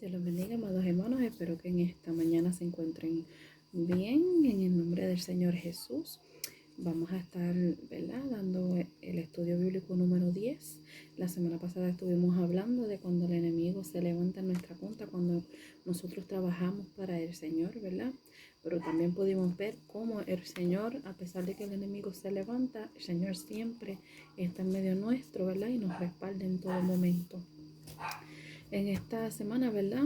Dios los bendiga, amados hermanos. Espero que en esta mañana se encuentren bien. En el nombre del Señor Jesús, vamos a estar, ¿verdad?, dando el estudio bíblico número 10. La semana pasada estuvimos hablando de cuando el enemigo se levanta en nuestra contra, cuando nosotros trabajamos para el Señor, ¿verdad? Pero también pudimos ver cómo el Señor, a pesar de que el enemigo se levanta, el Señor siempre está en medio nuestro, ¿verdad? Y nos respalda en todo momento. En esta semana, ¿verdad?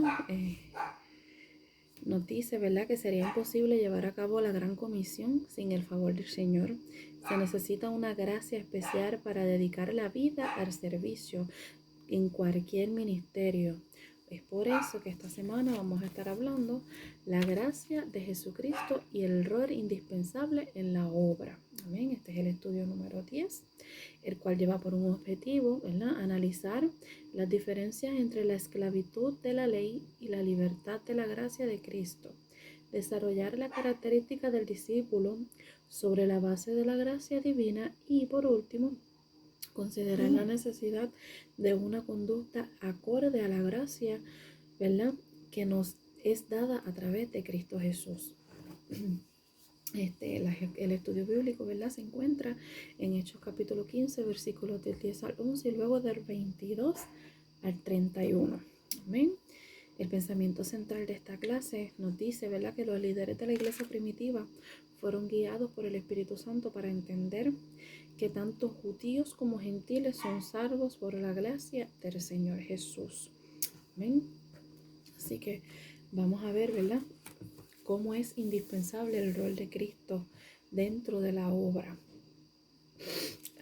Nos dice, ¿verdad?, que sería imposible llevar a cabo la gran comisión sin el favor del Señor. Se necesita una gracia especial para dedicar la vida al servicio en cualquier ministerio. Es por eso que esta semana vamos a estar hablando la gracia de Jesucristo y el rol indispensable en la obra. Amén. Este es el estudio número 10, el cual lleva por un objetivo, ¿verdad?, analizar las diferencias entre la esclavitud de la ley y la libertad de la gracia de Cristo. Desarrollar la característica del discípulo sobre la base de la gracia divina y, por último, considerar la necesidad de una conducta acorde a la gracia, ¿verdad?, que nos es dada a través de Cristo Jesús. El estudio bíblico, ¿verdad?, se encuentra en Hechos capítulo 15, versículos del 10 al 11 y luego del 22 al 31. Amén. El pensamiento central de esta clase nos dice, ¿verdad?, que los líderes de la iglesia primitiva fueron guiados por el Espíritu Santo para entender que tanto judíos como gentiles son salvos por la gracia del Señor Jesús. Amén. Así que vamos a ver, ¿verdad?, cómo es indispensable el rol de Cristo dentro de la obra.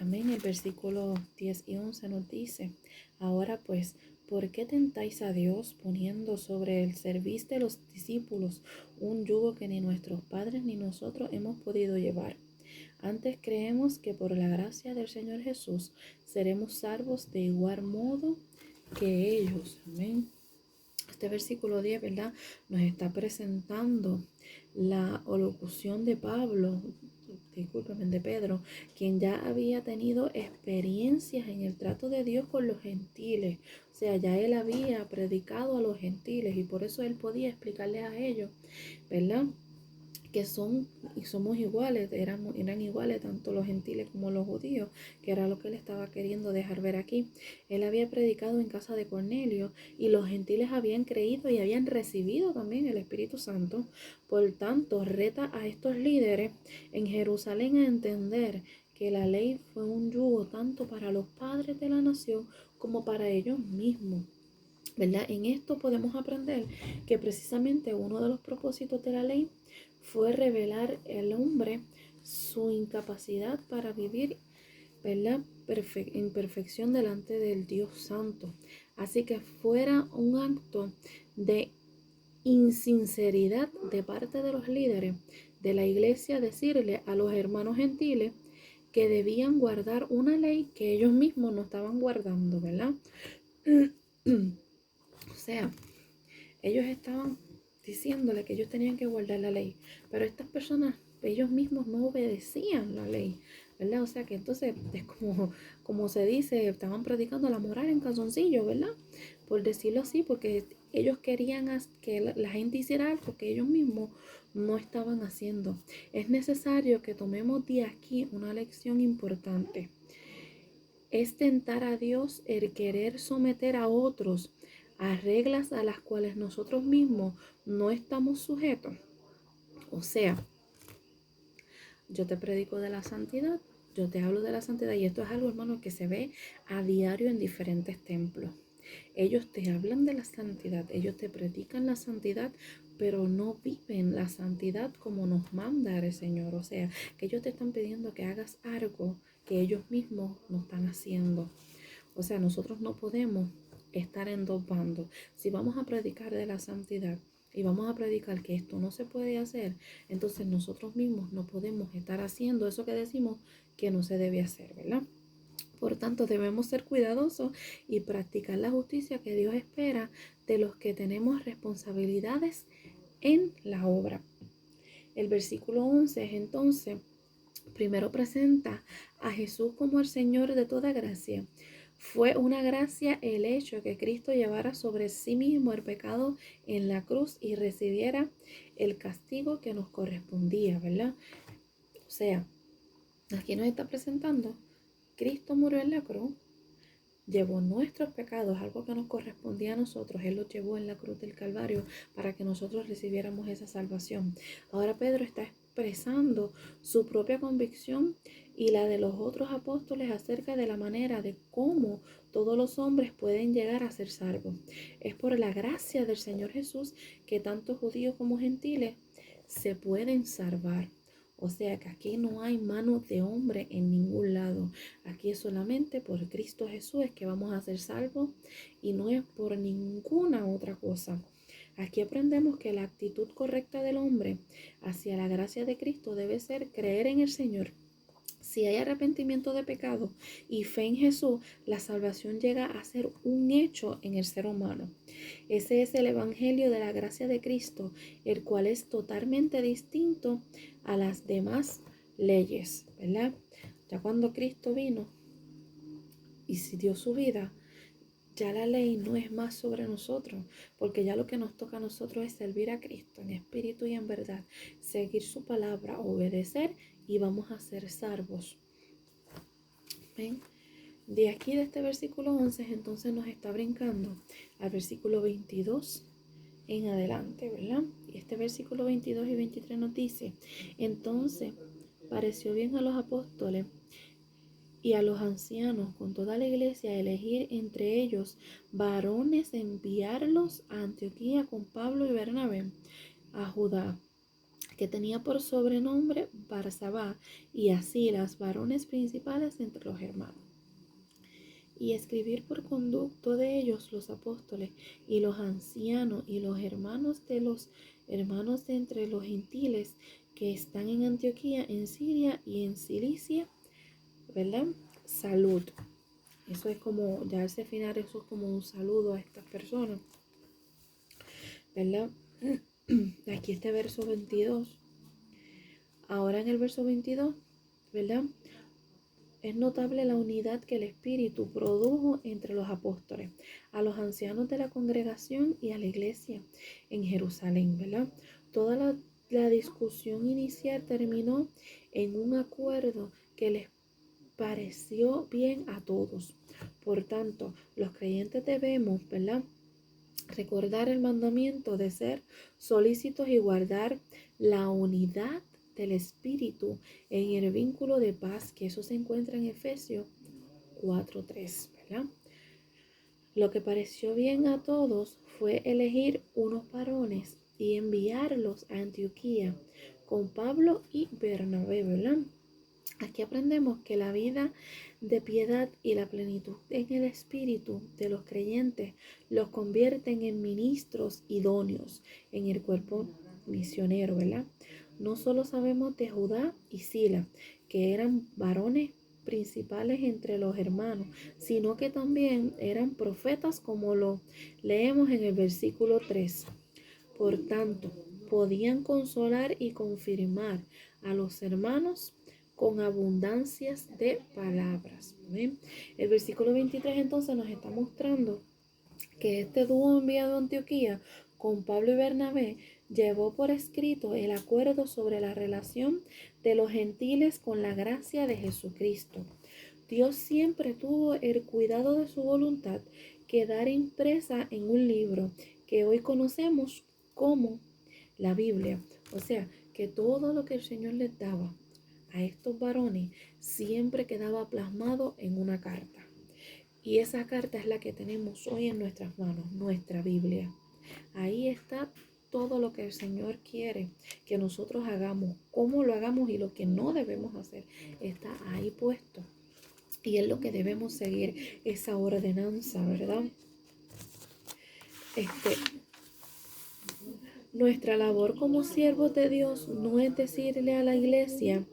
Amén. El versículo 10 y 11 nos dice: ahora pues, ¿por qué tentáis a Dios poniendo sobre el cerviz de los discípulos un yugo que ni nuestros padres ni nosotros hemos podido llevar? Antes creemos que por la gracia del Señor Jesús seremos salvos de igual modo que ellos. Amén. Este versículo 10, ¿verdad?, nos está presentando la alocución de Pedro, quien ya había tenido experiencias en el trato de Dios con los gentiles. O sea, ya él había predicado a los gentiles y por eso él podía explicarles a ellos, ¿verdad?, que somos iguales, eran iguales tanto los gentiles como los judíos, que era lo que él estaba queriendo dejar ver aquí. Él había predicado en casa de Cornelio y los gentiles habían creído y habían recibido también el Espíritu Santo. Por tanto, reta a estos líderes en Jerusalén a entender que la ley fue un yugo tanto para los padres de la nación como para ellos mismos, ¿verdad? En esto podemos aprender que precisamente uno de los propósitos de la ley fue revelar al hombre su incapacidad para vivir, ¿verdad?, en perfección delante del Dios Santo. Así que fuera un acto de insinceridad de parte de los líderes de la iglesia decirle a los hermanos gentiles que debían guardar una ley que ellos mismos no estaban guardando, ¿verdad? O sea, ellos estaban diciéndole que ellos tenían que guardar la ley, pero estas personas, ellos mismos no obedecían la ley, ¿verdad? O sea que entonces es como se dice, estaban predicando la moral en calzoncillo, ¿verdad? Por decirlo así, porque ellos querían que la gente hiciera algo que ellos mismos no estaban haciendo. Es necesario que tomemos de aquí una lección importante. Es tentar a Dios el querer someter a otros a reglas a las cuales nosotros mismos no estamos sujetos. O sea, yo te predico de la santidad, yo te hablo de la santidad y esto es algo, hermano, que se ve a diario en diferentes templos. Ellos te hablan de la santidad, ellos te predican la santidad, pero no viven la santidad como nos manda el Señor. O sea, que ellos te están pidiendo que hagas algo que ellos mismos no están haciendo. O sea, nosotros no podemos estar en dos bandos. Si vamos a predicar de la santidad y vamos a predicar que esto no se puede hacer, entonces nosotros mismos no podemos estar haciendo eso que decimos que no se debe hacer, ¿verdad? Por tanto, debemos ser cuidadosos y practicar la justicia que Dios espera de los que tenemos responsabilidades en la obra. El versículo 11 es entonces, primero presenta a Jesús como el Señor de toda gracia, Fue una gracia el hecho que Cristo llevara sobre sí mismo el pecado en la cruz y recibiera el castigo que nos correspondía, ¿verdad? O sea, aquí nos está presentando, Cristo murió en la cruz, llevó nuestros pecados, algo que nos correspondía a nosotros. Él los llevó en la cruz del Calvario para que nosotros recibiéramos esa salvación. Ahora Pedro está expresando su propia convicción y la de los otros apóstoles acerca de la manera de cómo todos los hombres pueden llegar a ser salvos. Es por la gracia del Señor Jesús que tanto judíos como gentiles se pueden salvar. O sea que aquí no hay mano de hombre en ningún lado. Aquí es solamente por Cristo Jesús es que vamos a ser salvos y no es por ninguna otra cosa. Aquí aprendemos que la actitud correcta del hombre hacia la gracia de Cristo debe ser creer en el Señor. Si hay arrepentimiento de pecado y fe en Jesús, la salvación llega a ser un hecho en el ser humano. Ese es el evangelio de la gracia de Cristo, el cual es totalmente distinto a las demás leyes, ¿verdad? Ya cuando Cristo vino y si dio su vida, ya la ley no es más sobre nosotros, porque ya lo que nos toca a nosotros es servir a Cristo en espíritu y en verdad, seguir su palabra, obedecer y vamos a ser salvos. ¿Ven? De aquí, de este versículo 11, entonces nos está brincando al versículo 22 en adelante, ¿verdad? Y este versículo 22 y 23 nos dice, entonces pareció bien a los apóstoles y a los ancianos con toda la iglesia elegir entre ellos varones, enviarlos a Antioquía con Pablo y Bernabé, a Judá, que tenía por sobrenombre Barsabá, y así las varones principales entre los hermanos. Y escribir por conducto de ellos los apóstoles y los ancianos y los hermanos de entre los gentiles que están en Antioquía, en Siria y en Cilicia, ¿verdad? Salud. Eso es como, ya ese final, eso es como un saludo a estas personas, ¿verdad? Aquí este verso 22. Ahora en el verso 22, ¿verdad? Es notable la unidad que el Espíritu produjo entre los apóstoles, a los ancianos de la congregación y a la iglesia en Jerusalén, ¿verdad? Toda la discusión inicial terminó en un acuerdo que les pareció bien a todos. Por tanto, los creyentes debemos, ¿verdad?, recordar el mandamiento de ser solícitos y guardar la unidad del Espíritu en el vínculo de paz, que eso se encuentra en Efesios 4:3, ¿verdad? Lo que pareció bien a todos fue elegir unos varones y enviarlos a Antioquía con Pablo y Bernabé, ¿verdad? Aquí aprendemos que la vida de piedad y la plenitud en el espíritu de los creyentes los convierten en ministros idóneos en el cuerpo misionero, ¿verdad? No solo sabemos de Judá y Sila, que eran varones principales entre los hermanos, sino que también eran profetas, como lo leemos en el versículo 3. Por tanto, podían consolar y confirmar a los hermanos con abundancias de palabras. ¿Ven? El versículo 23 entonces nos está mostrando que este dúo enviado a Antioquía con Pablo y Bernabé llevó por escrito el acuerdo sobre la relación de los gentiles con la gracia de Jesucristo. Dios siempre tuvo el cuidado de su voluntad quedar impresa en un libro que hoy conocemos como la Biblia. O sea, que todo lo que el Señor les daba a estos varones siempre quedaba plasmado en una carta. Y esa carta es la que tenemos hoy en nuestras manos, nuestra Biblia. Ahí está todo lo que el Señor quiere que nosotros hagamos, cómo lo hagamos y lo que no debemos hacer. Está ahí puesto. Y es lo que debemos seguir, esa ordenanza, ¿verdad? Nuestra labor como siervos de Dios no es decirle a la iglesia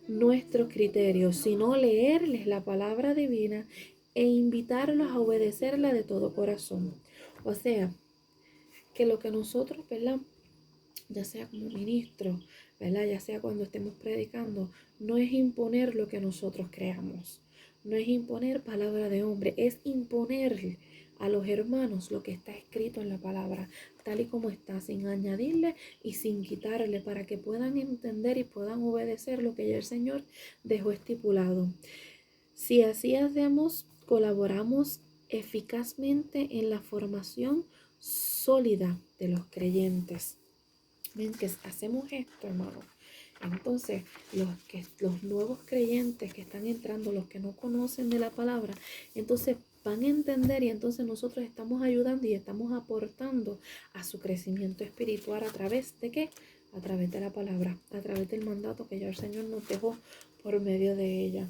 nuestros criterios, sino leerles la palabra divina e invitarlos a obedecerla de todo corazón. O sea, que lo que nosotros, ¿verdad?, ya sea como ministro, ¿verdad?, ya sea cuando estemos predicando, no es imponer lo que nosotros creamos. no es imponer palabra de hombre, es imponer a los hermanos lo que está escrito en la palabra, tal y como está, sin añadirle y sin quitarle, para que puedan entender y puedan obedecer lo que ya el Señor dejó estipulado. Si así hacemos, colaboramos eficazmente en la formación sólida de los creyentes. Ven que hacemos esto, hermano. Entonces, los nuevos creyentes que están entrando, los que no conocen de la palabra, entonces van a entender, y entonces nosotros estamos ayudando y estamos aportando a su crecimiento espiritual. ¿A través de qué? A través de la palabra, a través del mandato que ya el Señor nos dejó por medio de ella.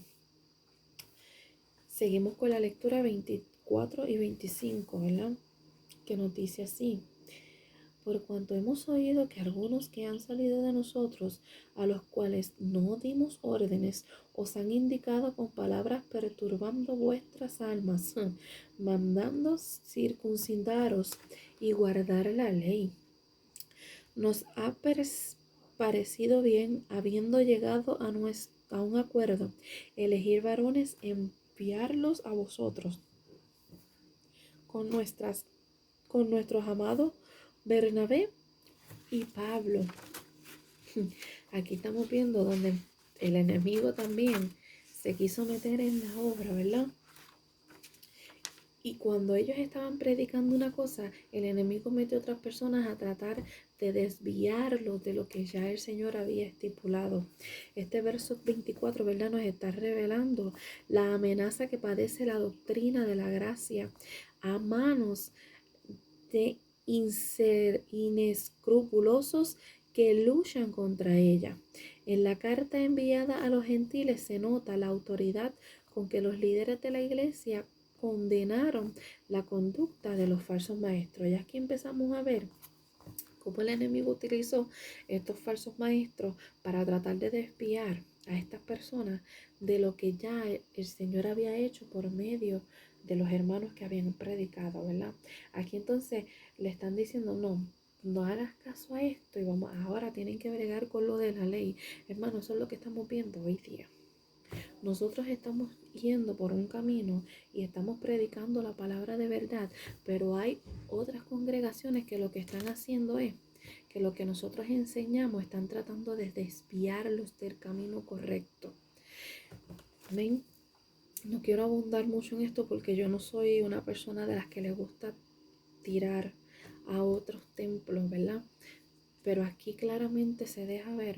Seguimos con la lectura 24 y 25, ¿verdad? Que nos dice así: por cuanto hemos oído que algunos que han salido de nosotros, a los cuales no dimos órdenes, os han indicado con palabras perturbando vuestras almas, mandando circuncidaros y guardar la ley. Nos ha parecido bien, habiendo llegado a un acuerdo, elegir varones, enviarlos a vosotros con nuestros amados Bernabé y Pablo. Aquí estamos viendo donde el enemigo también se quiso meter en la obra, ¿verdad? Y cuando ellos estaban predicando una cosa, el enemigo metió a otras personas a tratar de desviarlos de lo que ya el Señor había estipulado. Este verso 24, ¿verdad?, nos está revelando la amenaza que padece la doctrina de la gracia a manos de inescrupulosos que luchan contra ella. En la carta enviada a los gentiles se nota la autoridad con que los líderes de la iglesia condenaron la conducta de los falsos maestros. Y aquí empezamos a ver cómo el enemigo utilizó estos falsos maestros para tratar de desviar a estas personas de lo que ya el Señor había hecho por medio de los hermanos que habían predicado, ¿verdad? Aquí entonces le están diciendo, no hagas caso a esto, y ahora tienen que bregar con lo de la ley. Hermano, eso es lo que estamos viendo hoy día. Nosotros estamos yendo por un camino y estamos predicando la palabra de verdad, pero hay otras congregaciones que lo que están haciendo es que lo que nosotros enseñamos están tratando de desviarlos del camino correcto. Amén. No quiero abundar mucho en esto porque yo no soy una persona de las que le gusta tirar a otros templos, ¿verdad? Pero aquí claramente se deja ver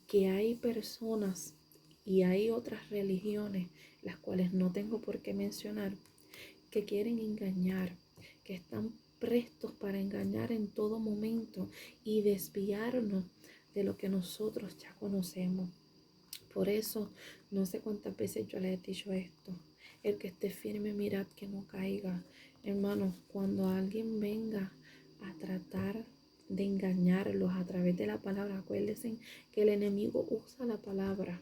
que hay personas y hay otras religiones, las cuales no tengo por qué mencionar, que quieren engañar, que están prestos para engañar en todo momento y desviarnos de lo que nosotros ya conocemos. Por eso, no sé cuántas veces yo les he dicho esto: el que esté firme, mirad que no caiga. Hermanos, cuando alguien venga a tratar de engañarlos a través de la palabra, acuérdense que el enemigo usa la palabra.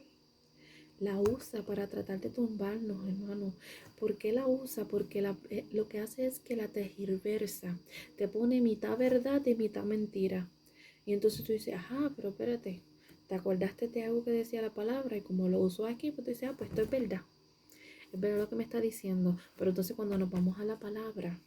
La usa para tratar de tumbarnos, hermano. ¿Por qué la usa? Porque lo que hace es que la tergiversa. Te pone mitad verdad y mitad mentira. Y entonces tú dices, ajá, pero espérate, ¿te acordaste de algo que decía la palabra? Y como lo usó aquí, pues tú dices, pues esto es verdad. Es verdad lo que me está diciendo. Pero entonces cuando nos vamos a la palabra,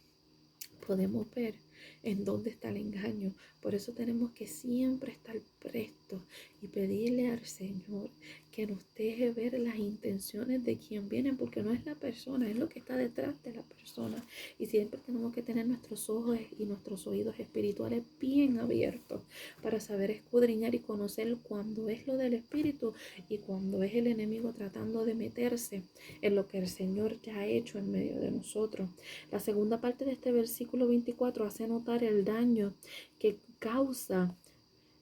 podemos ver en dónde está el engaño. Por eso tenemos que siempre estar prestos y pedirle al Señor que nos deje ver las intenciones de quien viene, porque no es la persona, es lo que está detrás de la persona. Y siempre tenemos que tener nuestros ojos y nuestros oídos espirituales bien abiertos para saber escudriñar y conocer cuando es lo del espíritu y cuando es el enemigo tratando de meterse en lo que el Señor ya ha hecho en medio de nosotros. La segunda parte de este versículo 24 hace notar el daño que causa,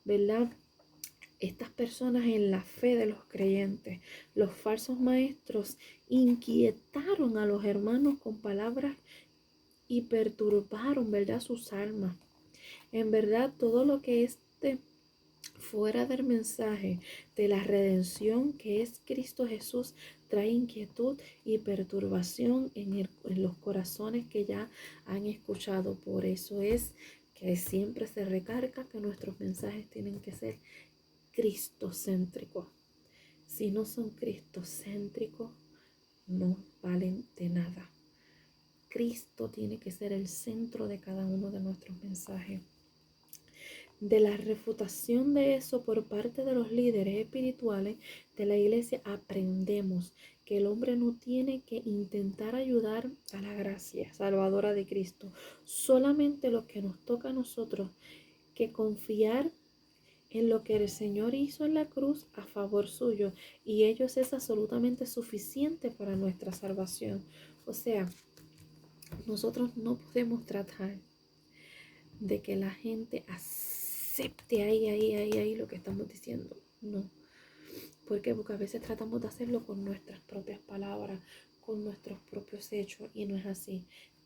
¿verdad?, estas personas en la fe de los creyentes. Los falsos maestros inquietaron a los hermanos con palabras y perturbaron, ¿verdad?, sus almas. En verdad, todo lo que fuera del mensaje de la redención que es Cristo Jesús trae inquietud y perturbación en los corazones que ya han escuchado. Por eso es que siempre se recarga que nuestros mensajes tienen que ser cristocéntricos. Si no son cristocéntricos, no valen de nada. Cristo tiene que ser el centro de cada uno de nuestros mensajes. De la refutación de eso por parte de los líderes espirituales de la iglesia aprendemos que el hombre no tiene que intentar ayudar a la gracia salvadora de Cristo. Solamente lo que nos toca a nosotros que confiar en lo que el Señor hizo en la cruz a favor suyo, y ello es absolutamente suficiente para nuestra salvación. O sea, nosotros no podemos tratar de que la gente acepte ahí lo que estamos diciendo. No. ¿Por qué? Porque a veces tratamos de hacerlo con nuestras propias palabras, con nuestros propios hechos, y no es así.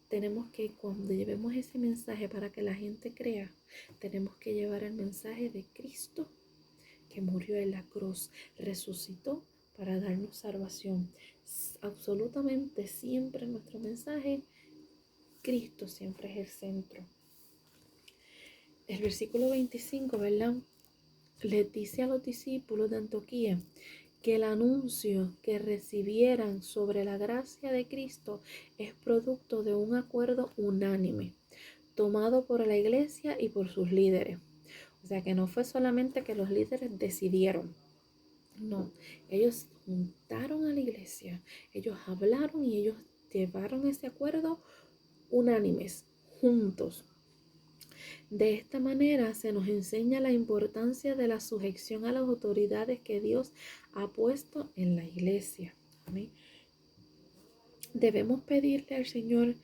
Tenemos que, cuando llevemos ese mensaje para que la gente crea, tenemos que llevar el mensaje de Cristo, que murió en la cruz, resucitó para darnos salvación. Absolutamente siempre nuestro mensaje, Cristo siempre es el centro. El versículo 25, ¿verdad? Les dice a los discípulos de Antioquía que el anuncio que recibieran sobre la gracia de Cristo es producto de un acuerdo unánime, tomado por la iglesia y por sus líderes. O sea que no fue solamente que los líderes decidieron, no, ellos juntaron a la iglesia, ellos hablaron y ellos llevaron ese acuerdo unánimes, juntos. De esta manera se nos enseña la importancia de la sujeción a las autoridades que Dios ha puesto en la iglesia. Amén. Debemos pedirle al Señor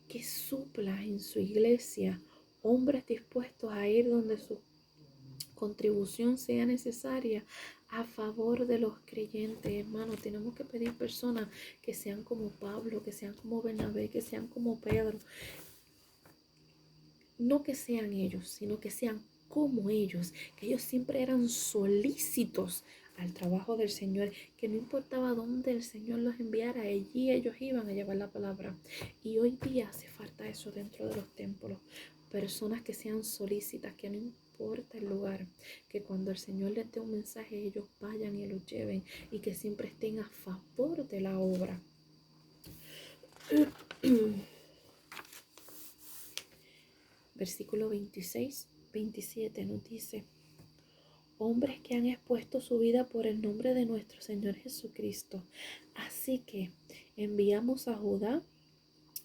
que supla en su iglesia hombres dispuestos a ir donde su contribución sea necesaria a favor de los creyentes, hermanos. Tenemos que pedir personas que sean como Pablo, que sean como Bernabé, que sean como Pedro. No que sean ellos, sino que sean como ellos, que ellos siempre eran solícitos al trabajo del Señor, que no importaba dónde el Señor los enviara, allí ellos iban a llevar la palabra. Y hoy día hace falta eso dentro de los templos, personas que sean solícitas, que no importa el lugar, que cuando el Señor les dé un mensaje ellos vayan y lo lleven, y que siempre estén a favor de la obra. Versículo 26, 27 nos dice: hombres que han expuesto su vida por el nombre de nuestro Señor Jesucristo. Así que enviamos a Judá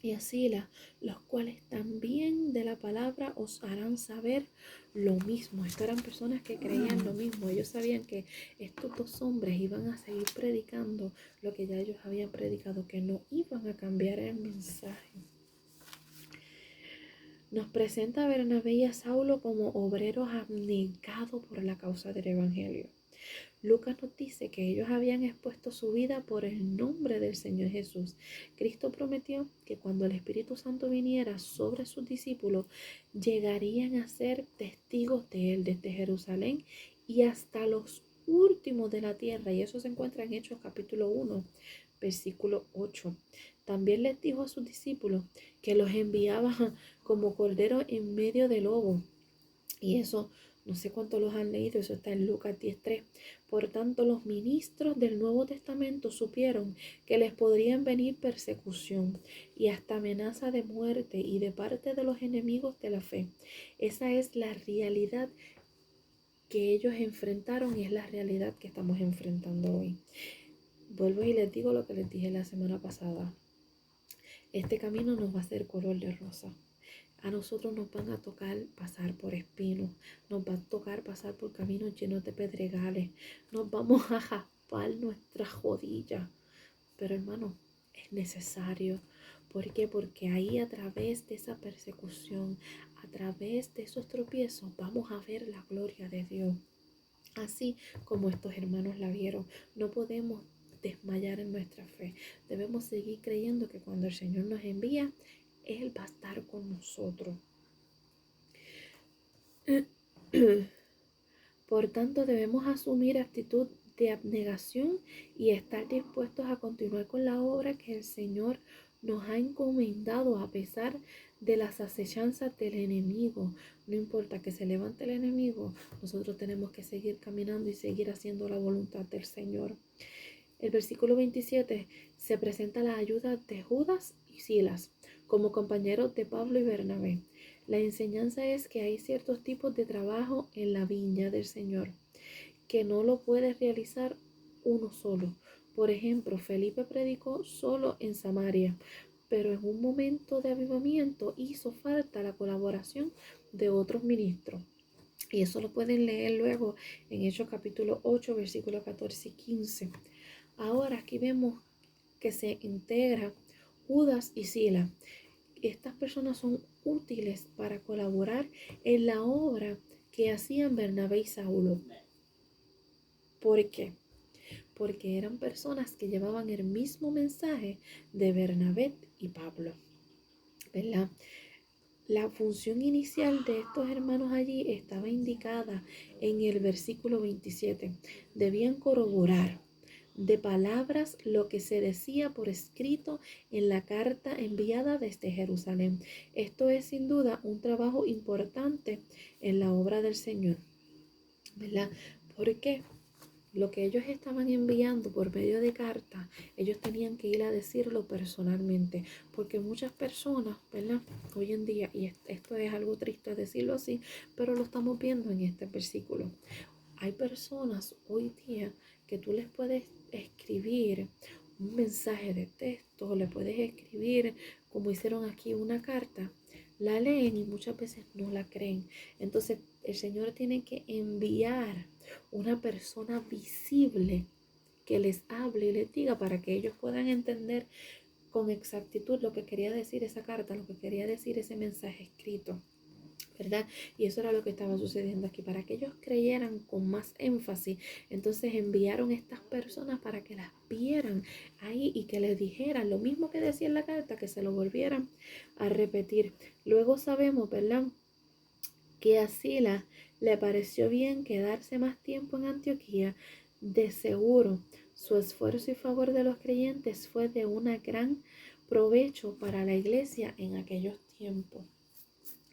y a Sila, los cuales también de la palabra os harán saber lo mismo. Estas eran personas que creían lo mismo. Ellos sabían que estos dos hombres iban a seguir predicando lo que ya ellos habían predicado, que no iban a cambiar el mensaje. Nos presenta a Bernabé y a Saulo como obreros abnegados por la causa del Evangelio. Lucas nos dice que ellos habían expuesto su vida por el nombre del Señor Jesús. Cristo prometió que cuando el Espíritu Santo viniera sobre sus discípulos, llegarían a ser testigos de Él desde Jerusalén y hasta los últimos de la tierra. Y eso se encuentra en Hechos capítulo 1, versículo 8. También les dijo a sus discípulos que los enviaba como corderos en medio de lobo. Y eso, no sé cuántos los han leído, eso está en Lucas 10:3. Por tanto, los ministros del Nuevo Testamento supieron que les podrían venir persecución y hasta amenaza de muerte y de parte de los enemigos de la fe. Esa es la realidad que ellos enfrentaron y es la realidad que estamos enfrentando hoy. Vuelvo y les digo lo que les dije la semana pasada. Este camino nos va a ser color de rosa. A nosotros nos van a tocar pasar por espinos, nos va a tocar pasar por caminos llenos de pedregales, nos vamos a jaspar nuestras rodillas. Pero hermano, es necesario. ¿Por qué? Porque ahí, a través de esa persecución, a través de esos tropiezos, vamos a ver la gloria de Dios. Así como estos hermanos la vieron. No podemos desmayar en nuestra fe. Debemos seguir creyendo que cuando el Señor nos envía, Él va a estar con nosotros. Por tanto, debemos asumir actitud de abnegación y estar dispuestos a continuar con la obra que el Señor nos ha encomendado a pesar de las acechanzas del enemigo. No importa que se levante el enemigo, nosotros tenemos que seguir caminando y seguir haciendo la voluntad del Señor. el versículo 27 se presenta la ayuda de Judas y Silas como compañeros de Pablo y Bernabé. La enseñanza es que hay ciertos tipos de trabajo en la viña del Señor que no lo puede realizar uno solo. Por ejemplo, Felipe predicó solo en Samaria, pero en un momento de avivamiento hizo falta la colaboración de otros ministros. Y eso lo pueden leer luego en Hechos capítulo 8, versículos 14 y 15. Ahora aquí vemos que se integra Judas y Silas. Estas personas son útiles para colaborar en la obra que hacían Bernabé y Saulo. ¿Por qué? Porque eran personas que llevaban el mismo mensaje de Bernabé y Pablo, ¿verdad? La función inicial de estos hermanos allí estaba indicada en el versículo 27. Debían corroborar de palabras lo que se decía por escrito en la carta enviada desde Jerusalén. Esto es sin duda un trabajo importante en la obra del Señor, ¿verdad? ¿Por qué? Lo que ellos estaban enviando por medio de carta, ellos tenían que ir a decirlo personalmente, porque muchas personas, ¿verdad? Hoy en día, y esto es algo triste decirlo así, pero lo estamos viendo en este versículo. Hay personas hoy día que tú les puedes escribir un mensaje de texto, le puedes escribir, como hicieron aquí, una carta, la leen y muchas veces no la creen. Entonces el Señor tiene que enviar una persona visible que les hable y les diga para que ellos puedan entender con exactitud lo que quería decir esa carta, lo que quería decir ese mensaje escrito, ¿verdad? Y eso era lo que estaba sucediendo aquí, para que ellos creyeran con más énfasis. Entonces enviaron estas personas para que las vieran ahí y que les dijeran lo mismo que decía en la carta, que se lo volvieran a repetir. Luego sabemos, ¿verdad?, que a Silas le pareció bien quedarse más tiempo en Antioquía. De seguro, su esfuerzo y favor de los creyentes fue de un gran provecho para la iglesia en aquellos tiempos,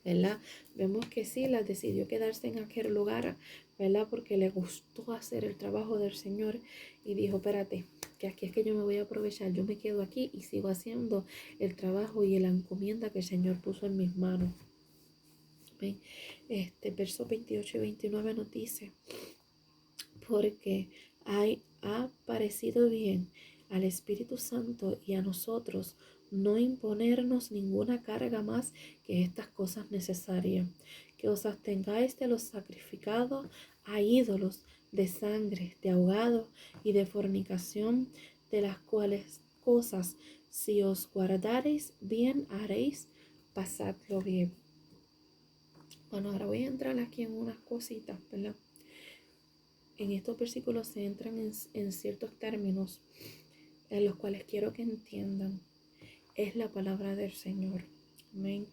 ¿verdad? Vemos que Silas decidió quedarse en aquel lugar, ¿verdad? Porque le gustó hacer el trabajo del Señor y dijo, espérate, que aquí es que yo me voy a aprovechar, yo me quedo aquí y sigo haciendo el trabajo y la encomienda que el Señor puso en mis manos. Versos 28 y 29 nos dice, porque ha parecido bien al Espíritu Santo y a nosotros no imponernos ninguna carga más que estas cosas necesarias, que os abstengáis de los sacrificados a ídolos, de sangre, de ahogado y de fornicación, de las cuales cosas, si os guardareis bien haréis, pasadlo bien. Bueno, ahora voy a entrar aquí en unas cositas, ¿verdad? En estos versículos se entran en ciertos términos en los cuales quiero que entiendan. Es la palabra del Señor. Amén.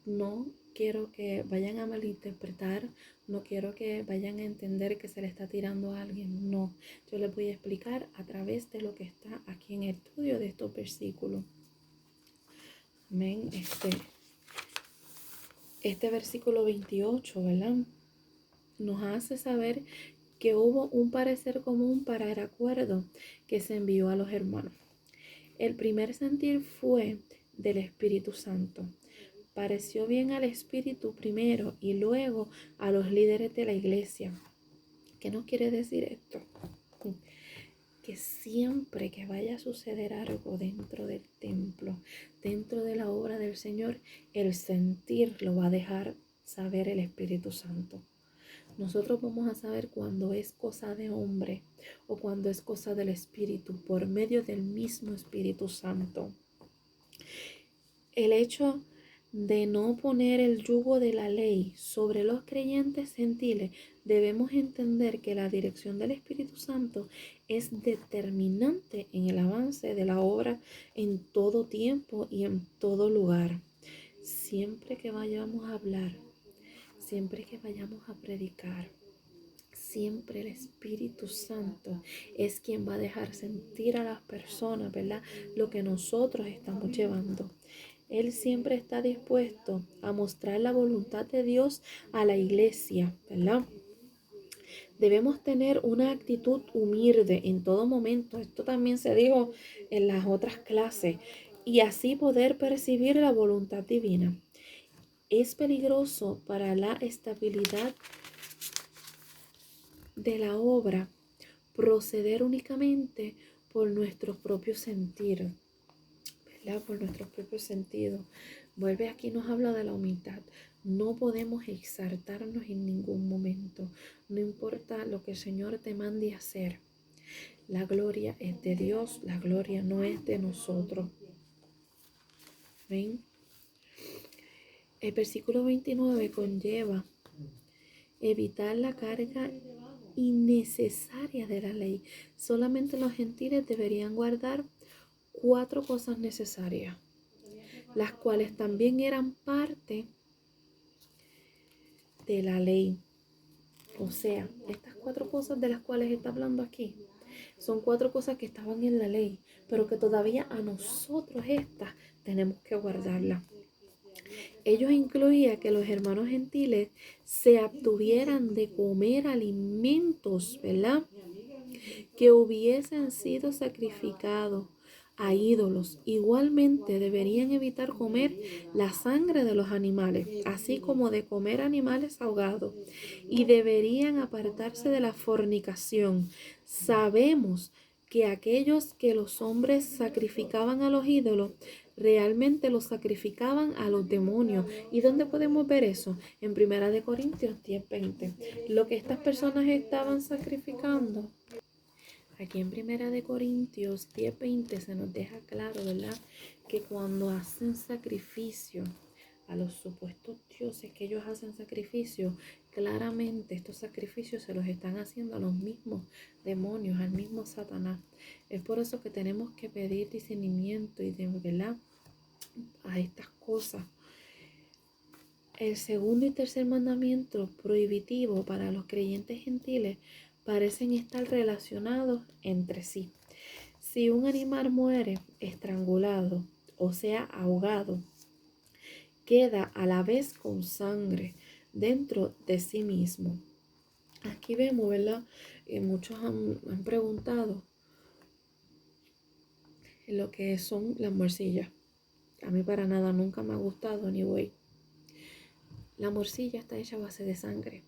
No quiero que vayan a malinterpretar, no quiero que vayan a entender que se le está tirando a alguien. No, yo les voy a explicar a través de lo que está aquí en el estudio de estos versículos. Amén. Este versículo 28, ¿verdad?, nos hace saber que hubo un parecer común para el acuerdo que se envió a los hermanos. El primer sentir fue del Espíritu Santo. Pareció bien al Espíritu primero y luego a los líderes de la iglesia. ¿Qué nos quiere decir esto? Que siempre que vaya a suceder algo dentro del templo, dentro de la obra del Señor, el sentir lo va a dejar saber el Espíritu Santo. Nosotros vamos a saber cuando es cosa de hombre o cuando es cosa del Espíritu, por medio del mismo Espíritu Santo. El hecho de no poner el yugo de la ley sobre los creyentes gentiles, debemos entender que la dirección del Espíritu Santo es determinante en el avance de la obra en todo tiempo y en todo lugar. Siempre que vayamos a hablar, siempre que vayamos a predicar, siempre el Espíritu Santo es quien va a dejar sentir a las personas, ¿verdad?, lo que nosotros estamos llevando. Él siempre está dispuesto a mostrar la voluntad de Dios a la iglesia, ¿verdad? Debemos tener una actitud humilde en todo momento. Esto también se dijo en las otras clases. Y así poder percibir la voluntad divina. Es peligroso para la estabilidad de la obra proceder únicamente por nuestros propios sentidos, ¿verdad? Por nuestros propios sentidos. Vuelve aquí, nos habla de la humildad. No podemos exaltarnos en ningún momento. No importa lo que el Señor te mande a hacer. La gloria es de Dios, la gloria no es de nosotros. ¿Ven? El versículo 29 conlleva evitar la carga innecesaria de la ley. Solamente los gentiles deberían guardar 4 cosas necesarias, las cuales también eran parte de la ley. O sea, estas 4 cosas de las cuales está hablando aquí son 4 cosas que estaban en la ley, pero que todavía a nosotros estas tenemos que guardarlas. Ellos incluían que los hermanos gentiles se abstuvieran de comer alimentos, ¿verdad?, que hubiesen sido sacrificados a ídolos. Igualmente deberían evitar comer la sangre de los animales, así como de comer animales ahogados, y deberían apartarse de la fornicación. Sabemos que aquellos que los hombres sacrificaban a los ídolos, realmente los sacrificaban a los demonios. ¿Y dónde podemos ver eso? En 1 Corintios 10:20. Lo que estas personas estaban sacrificando. Aquí en 1 Corintios 10:20 se nos deja claro, ¿verdad?, que cuando hacen sacrificio a los supuestos dioses, que ellos hacen sacrificio, claramente estos sacrificios se los están haciendo a los mismos demonios, al mismo Satanás. Es por eso que tenemos que pedir discernimiento y de verdad a estas cosas. El segundo y tercer mandamiento prohibitivo para los creyentes gentiles parecen estar relacionados entre sí. Si un animal muere estrangulado, o sea, ahogado, queda a la vez con sangre dentro de sí mismo. Aquí vemos, ¿verdad? Muchos han preguntado lo que son las morcillas. A mí para nada nunca me ha gustado, ni voy. La morcilla está hecha a base de sangre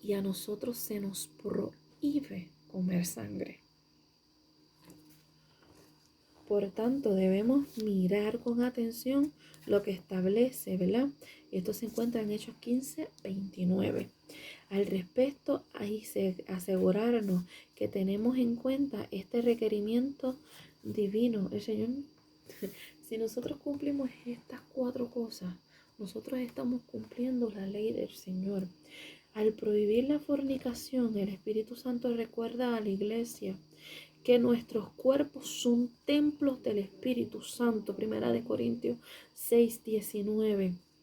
y a nosotros se nos prohíbe comer sangre. Por tanto, debemos mirar con atención lo que establece, ¿verdad? Esto se encuentra en Hechos 15:29. Al respecto, hay que asegurarnos que tenemos en cuenta este requerimiento divino. El Señor, si nosotros cumplimos estas 4 cosas, nosotros estamos cumpliendo la ley del Señor. Al prohibir la fornicación, el Espíritu Santo recuerda a la iglesia que nuestros cuerpos son templos del Espíritu Santo. 1 Corintios 6:19.